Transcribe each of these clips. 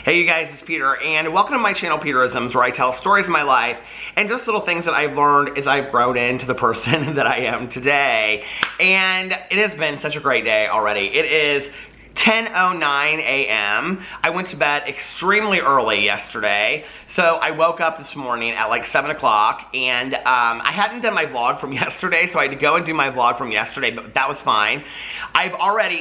Hey you guys, it's Peter, and welcome to my channel, Peterisms, where I tell stories of my life and just little things that I've learned as I've grown into the person that I am today. And it has been such a great day already. It is 10:09 a.m. I went to bed extremely early yesterday, so I woke up this morning at like 7 o'clock, and I hadn't done my vlog from yesterday, so I had to go and do my vlog from yesterday, but that was fine.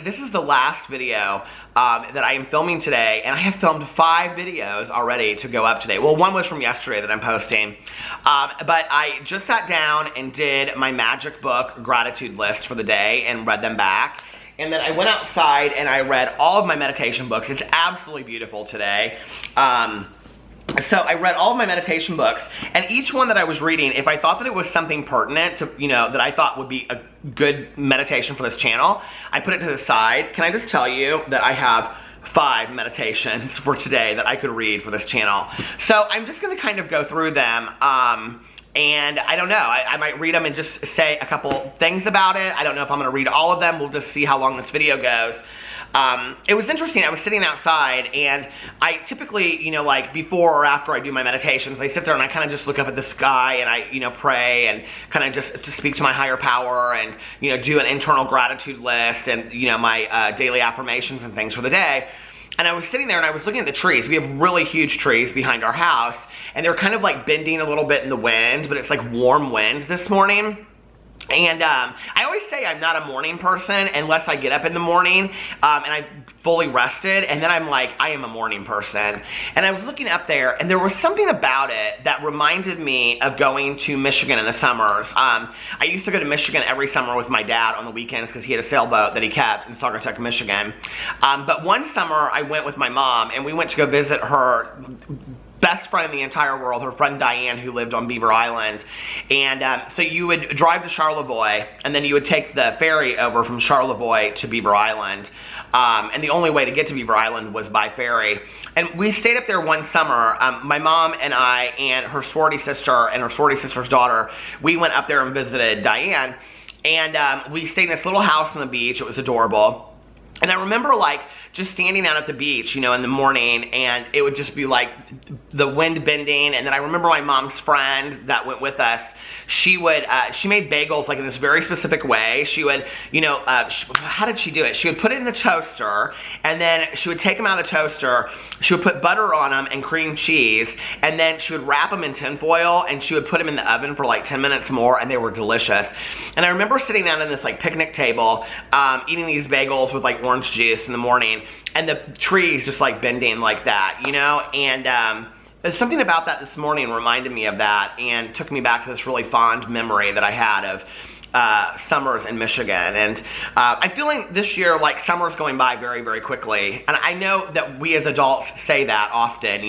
This is the last video that I am filming today, and I have filmed 5 videos already to go up today. Well, one was from yesterday that I'm posting, but I just sat down and did my magic book gratitude list for the day and read them back. And then I went outside and I read all of my meditation books. It's absolutely beautiful today. So I read all of my meditation books, and each one that I was reading, if I thought that it was something pertinent to, that I thought would be a good meditation for this channel, I put it to the side. Can I just tell you that I have 5 meditations for today that I could read for this channel? So I'm just gonna kind of go through them. And I don't know, I might read them and just say a couple things about it. I don't know if I'm gonna read all of them. We'll just see how long this video goes. It was interesting. I was sitting outside, and I typically, like before or after I do my meditations, I sit there and I kind of just look up at the sky and I, pray and kind of just to speak to my higher power and, do an internal gratitude list and, my daily affirmations and things for the day. And I was sitting there and I was looking at the trees. We have really huge trees behind our house, and they're kind of like bending a little bit in the wind, but it's like warm wind this morning. And I always say I'm not a morning person unless I get up in the morning and I fully rested, and then I'm like, I am a morning person. And I was looking up there, and there was something about it that reminded me of going to Michigan in the summers. I used to go to Michigan every summer with my dad on the weekends because he had a sailboat that he kept in Saugatuck, Michigan. But one summer I went with my mom, and we went to go visit her best friend in the entire world, her friend Diane, who lived on Beaver Island. And so you would drive to Charlevoix, and then you would take the ferry over from Charlevoix to Beaver Island. And the only way to get to Beaver Island was by ferry. And we stayed up there one summer. My mom and I and her sorority sister and her sorority sister's daughter, we went up there and visited Diane. And we stayed in this little house on the beach. It was adorable. And I remember just standing out at the beach, in the morning, and it would just be like the wind bending. And then I remember my mom's friend that went with us, she made bagels in this very specific way. She would, how did she do it? She would put it in the toaster, and then she would take them out of the toaster. She would put butter on them and cream cheese, and then she would wrap them in tin foil, and she would put them in the oven for 10 minutes more, and they were delicious. And I remember sitting down in this picnic table, eating these bagels with orange juice in the morning, and the trees just bending like that, and there's something about that this morning reminded me of that and took me back to this really fond memory that I had of summers in Michigan. And I'm feeling this year like summer's going by very, very quickly. And I know that we as adults say that often,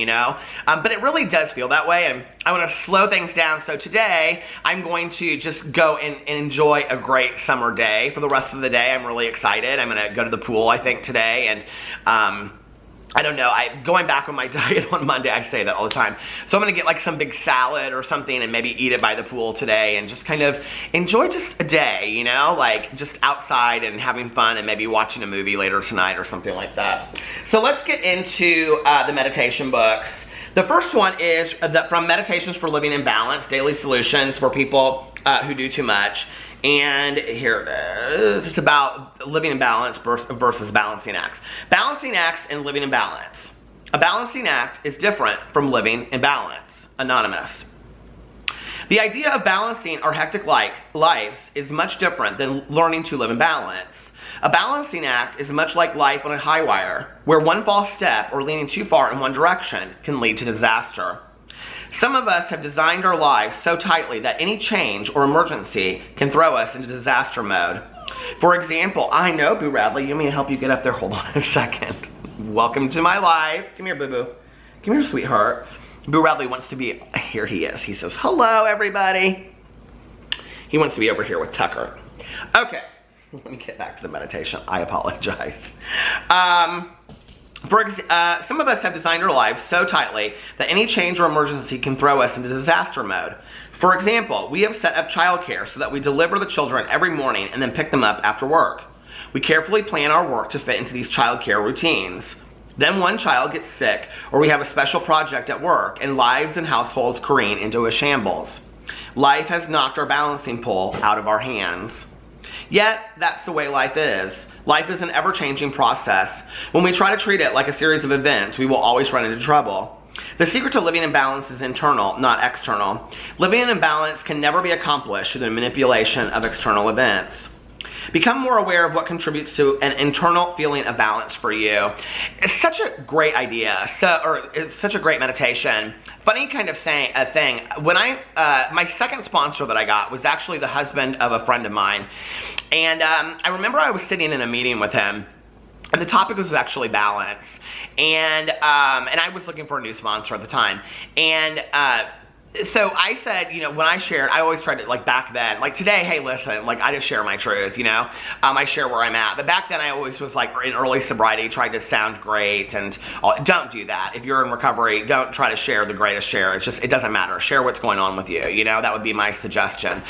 but it really does feel that way. And I want to slow things down. So today I'm going to just go and enjoy a great summer day for the rest of the day. I'm really excited. I'm going to go to the pool, I think, today. And I don't know, going back on my diet on Monday, I say that all the time. So I'm gonna get some big salad or something and maybe eat it by the pool today and just kind of enjoy just a day, just outside and having fun and maybe watching a movie later tonight or something like that. So let's get into the meditation books. The first one is from Meditations for Living in Balance, Daily Solutions for People Who Do Too Much. And here it is. It's about living in balance versus balancing acts. Balancing acts and living in balance. A balancing act is different from living in balance. Anonymous. The idea of balancing our hectic lives is much different than learning to live in balance. A balancing act is much like life on a high wire, where one false step or leaning too far in one direction can lead to disaster. Some of us have designed our lives so tightly that any change or emergency can throw us into disaster mode. For example, I know, Boo Radley, you want me to help you get up there? Hold on a second. Welcome to my life. Come here, Boo-Boo. Come here, sweetheart. Boo Radley wants to be, here he is. He says, hello, everybody. He wants to be over here with Tucker. Okay, let me get back to the meditation. I apologize. Some of us have designed our lives so tightly that any change or emergency can throw us into disaster mode. For example, we have set up childcare so that we deliver the children every morning and then pick them up after work. We carefully plan our work to fit into these childcare routines. Then one child gets sick, or we have a special project at work, and lives and households careen into a shambles. Life has knocked our balancing pole out of our hands. Yet, that's the way life is. Life is an ever-changing process. When we try to treat it like a series of events, we will always run into trouble. The secret to living in balance is internal, not external. Living in balance can never be accomplished through the manipulation of external events. Become more aware of what contributes to an internal feeling of balance for you. It's such a great idea, it's such a great meditation. Funny kind of thing, when my second sponsor that I got was actually the husband of a friend of mine. And I remember I was sitting in a meeting with him, and the topic was actually balance. And I was looking for a new sponsor at the time. And so I said, you know, when I shared, I always tried to, like back then, like today, hey, listen, like I just share my truth, you know, I share where I'm at. But back then I always was like in early sobriety, tried to sound great, and don't do that. If you're in recovery, don't try to share the greatest share. It's just, it doesn't matter. Share what's going on with you, you know, that would be my suggestion.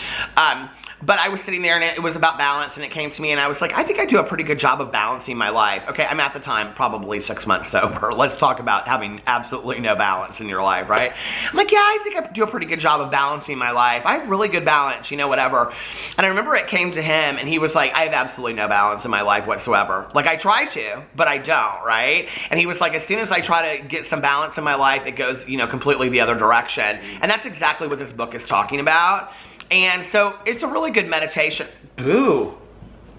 But I was sitting there and it was about balance, and it came to me and I was like, I think I do a pretty good job of balancing my life. Okay, I'm at the time probably 6 months sober. Let's talk about having absolutely no balance in your life, right? I'm like, yeah, I think I do a pretty good job of balancing my life. I have really good balance, you know, whatever. And I remember it came to him and he was like, I have absolutely no balance in my life whatsoever. Like I try to, but I don't, right? And he was like, as soon as I try to get some balance in my life, it goes, you know, completely the other direction. And that's exactly what this book is talking about. And so it's a really good meditation. Boo.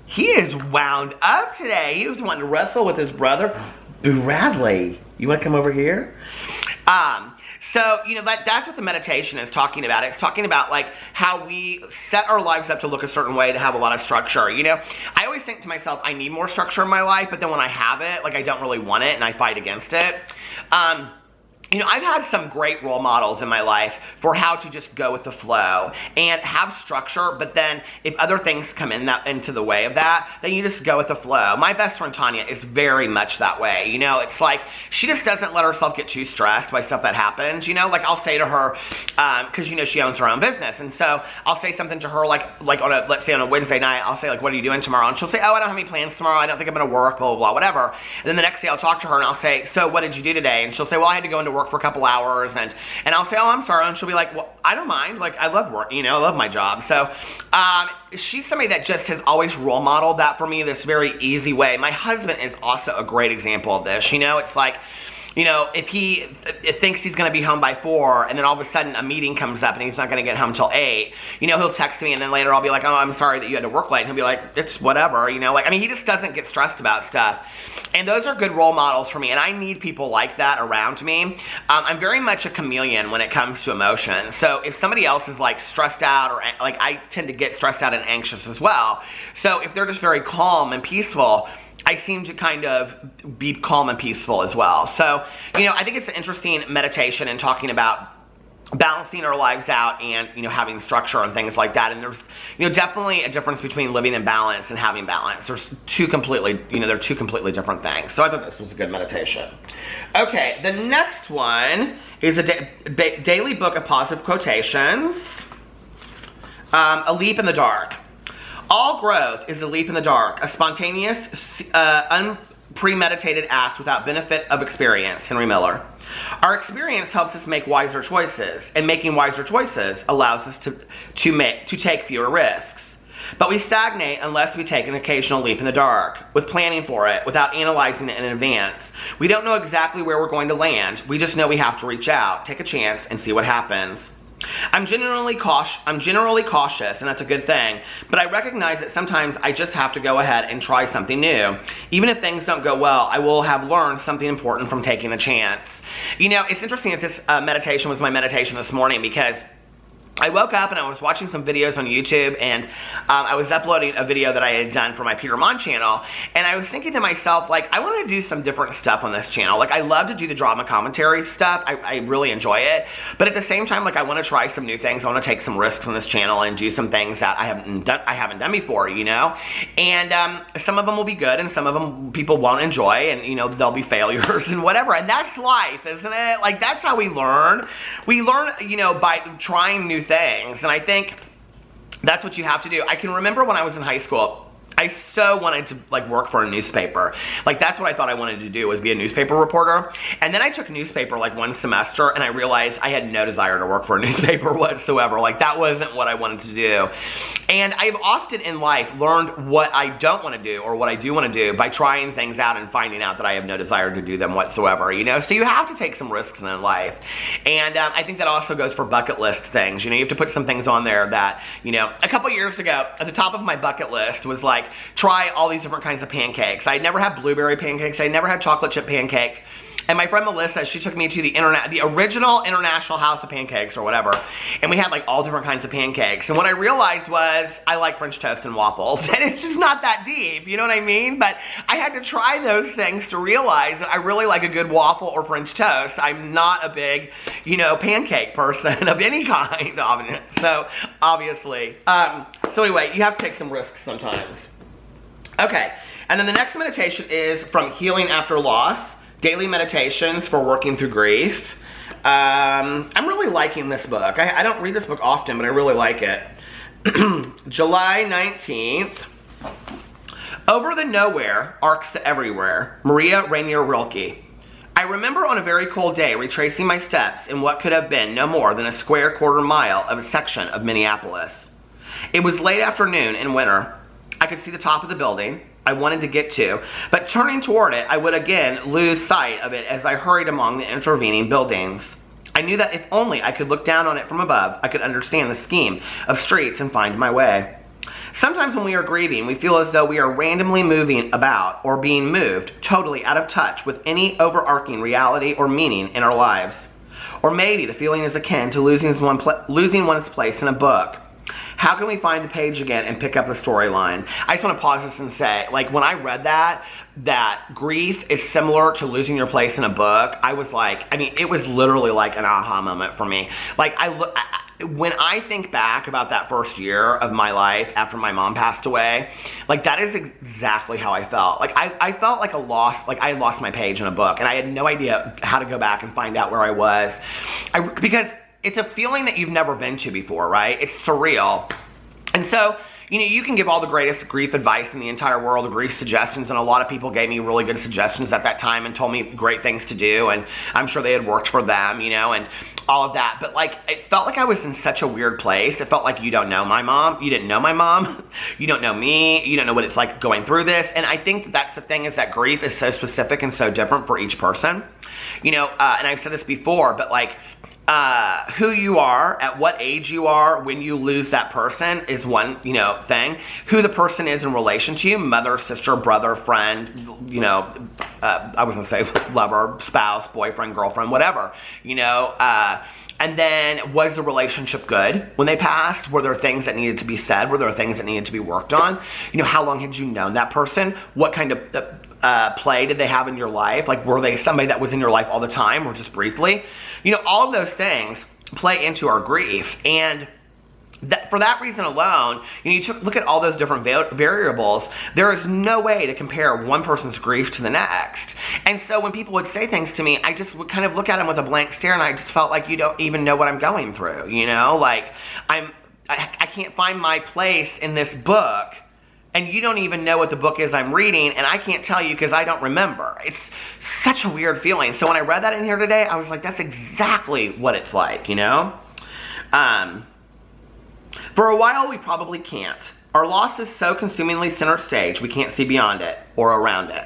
He is wound up today. He was wanting to wrestle with his brother. Boo Radley. You want to come over here? So, you know, that's what the meditation is talking about. It's talking about, like, how we set our lives up to look a certain way, to have a lot of structure, you know? I always think to myself, I need more structure in my life, but then when I have it, like, I don't really want it, and I fight against it. You know, I've had some great role models in my life for how to just go with the flow and have structure, but then if other things come into the way of that, then you just go with the flow. My best friend Tanya is very much that way. You know, it's like she just doesn't let herself get too stressed by stuff that happens. You know, like I'll say to her, because you know she owns her own business, and so I'll say something to her like on a, let's say on a Wednesday night, I'll say like, what are you doing tomorrow? And she'll say, oh, I don't have any plans tomorrow. I don't think I'm going to work, blah, blah, blah, whatever. And then the next day I'll talk to her and I'll say, so what did you do today? And she'll say, well, I had to go into work for a couple hours, and I'll say, oh, I'm sorry, and she'll be like, well, I don't mind, like, I love work, you know, I love my job. So, she's somebody that just has always role modeled that for me, this very easy way. My husband is also a great example of this, you know, it's like, you know, if he thinks he's going to be home by 4, and then all of a sudden a meeting comes up and he's not going to get home till 8, you know, he'll text me, and then later I'll be like, oh, I'm sorry that you had to work late, and he'll be like, it's whatever, you know, like, I mean, he just doesn't get stressed about stuff. And those are good role models for me, and I need people like that around me. I'm very much a chameleon when it comes to emotion. So if somebody else is like stressed out, or like I tend to get stressed out and anxious as well. So if they're just very calm and peaceful, I seem to kind of be calm and peaceful as well. So, you know, I think it's an interesting meditation and talking about balancing our lives out and, you know, having structure and things like that. And there's, you know, definitely a difference between living in balance and having balance. There's two completely, you know, they're two completely different things. So I thought this was a good meditation. Okay, the next one is a daily book of positive quotations. A leap in the dark. All growth is a leap in the dark, a spontaneous, unpremeditated act without benefit of experience. Henry Miller. Our experience helps us make wiser choices, and making wiser choices allows us to take fewer risks. But we stagnate unless we take an occasional leap in the dark, with planning for it, without analyzing it in advance. We don't know exactly where we're going to land. We just know we have to reach out, take a chance, and see what happens. I'm generally cautious, and that's a good thing, but I recognize that sometimes I just have to go ahead and try something new. Even if things don't go well, I will have learned something important from taking the chance. You know, it's interesting that this meditation was my meditation this morning, because I woke up and I was watching some videos on YouTube, and I was uploading a video that I had done for my Peter Monn channel, and I was thinking to myself, like, I want to do some different stuff on this channel. Like, I love to do the drama commentary stuff. I really enjoy it, but at the same time, like, I want to try some new things. I want to take some risks on this channel and do some things that I haven't done before, you know? And some of them will be good, and some of them people won't enjoy, and, you know, they'll be failures and whatever, and that's life, isn't it? Like, that's how we learn. We learn, you know, by trying new things, and I think that's what you have to do. I can remember when I was in high school, I so wanted to like work for a newspaper. Like that's what I thought I wanted to do, was be a newspaper reporter. And then I took newspaper like one semester and I realized I had no desire to work for a newspaper whatsoever. Like that wasn't what I wanted to do. And I've often in life learned what I don't want to do or what I do want to do by trying things out and finding out that I have no desire to do them whatsoever, you know? So you have to take some risks in life. And I think that also goes for bucket list things. You know, you have to put some things on there that, you know, a couple years ago, at the top of my bucket list was like, try all these different kinds of pancakes. I never had blueberry pancakes. I never had chocolate chip pancakes. And my friend Melissa, she took me to the original International House of Pancakes or whatever. And we had like all different kinds of pancakes. And what I realized was I like French toast and waffles. And it's just not that deep, you know what I mean? But I had to try those things to realize that I really like a good waffle or French toast. I'm not a big, you know, pancake person of any kind. So obviously. So anyway, you have to take some risks sometimes. Okay, and then the next meditation is from Healing After Loss, Daily Meditations for Working Through Grief. I'm really liking this book. I don't read this book often, but I really like it. July 19th. Over the Nowhere, Arcs Everywhere, Maria Rainier Rilke. I remember on a very cold day retracing my steps in what could have been no more than a square quarter mile of a section of Minneapolis. It was late afternoon in winter. I could see the top of the building I wanted to get to, but turning toward it, I would again lose sight of it as I hurried among the intervening buildings. I knew that if only I could look down on it from above, I could understand the scheme of streets and find my way. Sometimes when we are grieving, we feel as though we are randomly moving about or being moved, totally out of touch with any overarching reality or meaning in our lives. Or maybe the feeling is akin to losing one's place in a book. How can we find the page again and pick up the storyline? I just want to pause this and say, like, when I read that grief is similar to losing your place in a book, I was like, I mean, it was literally like an aha moment for me. Like, when I think back about that first year of my life after my mom passed away, like, that is exactly how I felt. Like, I felt like I had lost my page in a book, and I had no idea how to go back and find out where I was. Because it's a feeling that you've never been to before, right? It's surreal. And so, you know, you can give all the greatest grief advice in the entire world, the grief suggestions, and a lot of people gave me really good suggestions at that time and told me great things to do, and I'm sure they had worked for them, you know, and all of that. But, like, it felt like I was in such a weird place. It felt like you don't know my mom. You didn't know my mom. You don't know me. You don't know what it's like going through this. And I think that's the thing, is that grief is so specific and so different for each person. You know, and I've said this before, but, like, who you are, at what age you are, when you lose that person is one, you know, thing. Who the person is in relation to you, mother, sister, brother, friend, you know, I was gonna say lover, spouse, boyfriend, girlfriend, whatever, you know, and then was the relationship good when they passed? Were there things that needed to be said? Were there things that needed to be worked on? You know, how long had you known that person? What kind of play did they have in your life? Like, were they somebody that was in your life all the time or just briefly? You know, all of those things play into our grief. And for that reason alone, you know, look at all those different variables. There is no way to compare one person's grief to the next. And so when people would say things to me, I just would kind of look at them with a blank stare, and I just felt like, you don't even know what I'm going through, you know? Like, I can't find my place in this book, and you don't even know what the book is I'm reading, and I can't tell you because I don't remember. It's such a weird feeling. So when I read that in here today, I was like, that's exactly what it's like, you know? For a while, we probably can't. Our loss is so consumingly center stage, we can't see beyond it or around it.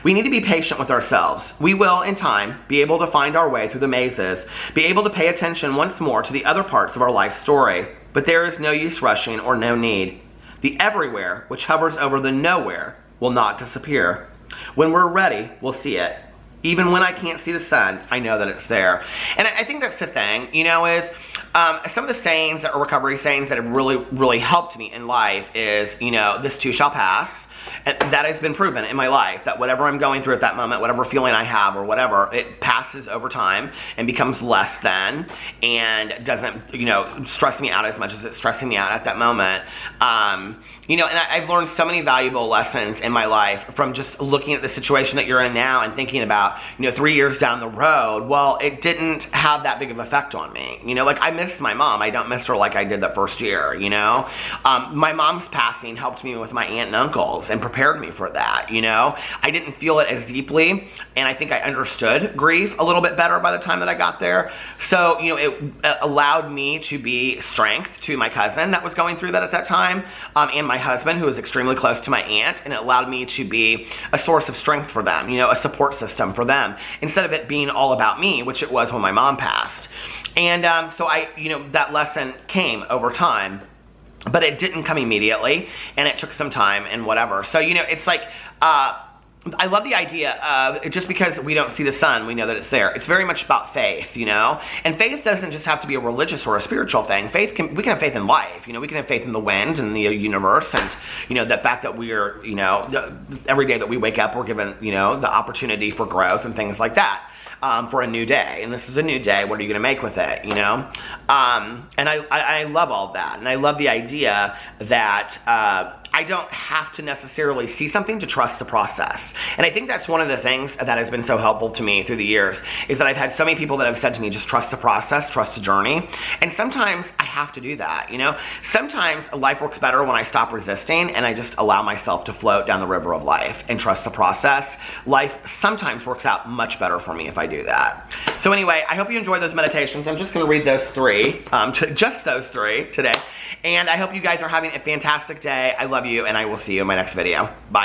We need to be patient with ourselves. We will, in time, be able to find our way through the mazes, be able to pay attention once more to the other parts of our life story. But there is no use rushing or no need. The everywhere, which hovers over the nowhere, will not disappear. When we're ready, we'll see it. Even when I can't see the sun, I know that it's there. And I think that's the thing, you know, is some of the sayings, or recovery sayings, that have really, really helped me in life is, you know, this too shall pass. And that has been proven in my life, that whatever I'm going through at that moment, whatever feeling I have or whatever, it passes over time and becomes less than, and doesn't, you know, stress me out as much as it's stressing me out at that moment. You know, and I've learned so many valuable lessons in my life from just looking at the situation that you're in now and thinking about, you know, 3 years down the road, well, it didn't have that big of an effect on me. You know, like, I miss my mom. I don't miss her like I did that first year, you know? My mom's passing helped me with my aunt and uncles and prepared me for that, you know? I didn't feel it as deeply, and I think I understood grief a little bit better by the time that I got there. So, you know, it allowed me to be strength to my cousin that was going through that at that time, and my husband, who was extremely close to my aunt, and it allowed me to be a source of strength for them, you know, a support system for them, instead of it being all about me, which it was when my mom passed. And so you know, that lesson came over time, but it didn't come immediately, and it took some time and whatever. So, you know, it's like, I love the idea of, just because we don't see the sun, we know that it's there. It's very much about faith, you know? And faith doesn't just have to be a religious or a spiritual thing. We can have faith in life, you know? We can have faith in the wind and the universe, and, you know, the fact that we're, you know, every day that we wake up, we're given, you know, the opportunity for growth and things like that. For a new day, and this is a new day. What are you going to make with it, you know? And I love all of that, and I love the idea that I don't have to necessarily see something to trust the process. And I think that's one of the things that has been so helpful to me through the years, is that I've had so many people that have said to me, just trust the process, trust the journey. And sometimes I have to do that, you know? Sometimes life works better when I stop resisting and I just allow myself to float down the river of life and trust the process. Life sometimes works out much better for me if I do that. So anyway, I hope you enjoyed those meditations. I'm just going to read those three, just those three today. And I hope you guys are having a fantastic day. I love you, and I will see you in my next video. Bye.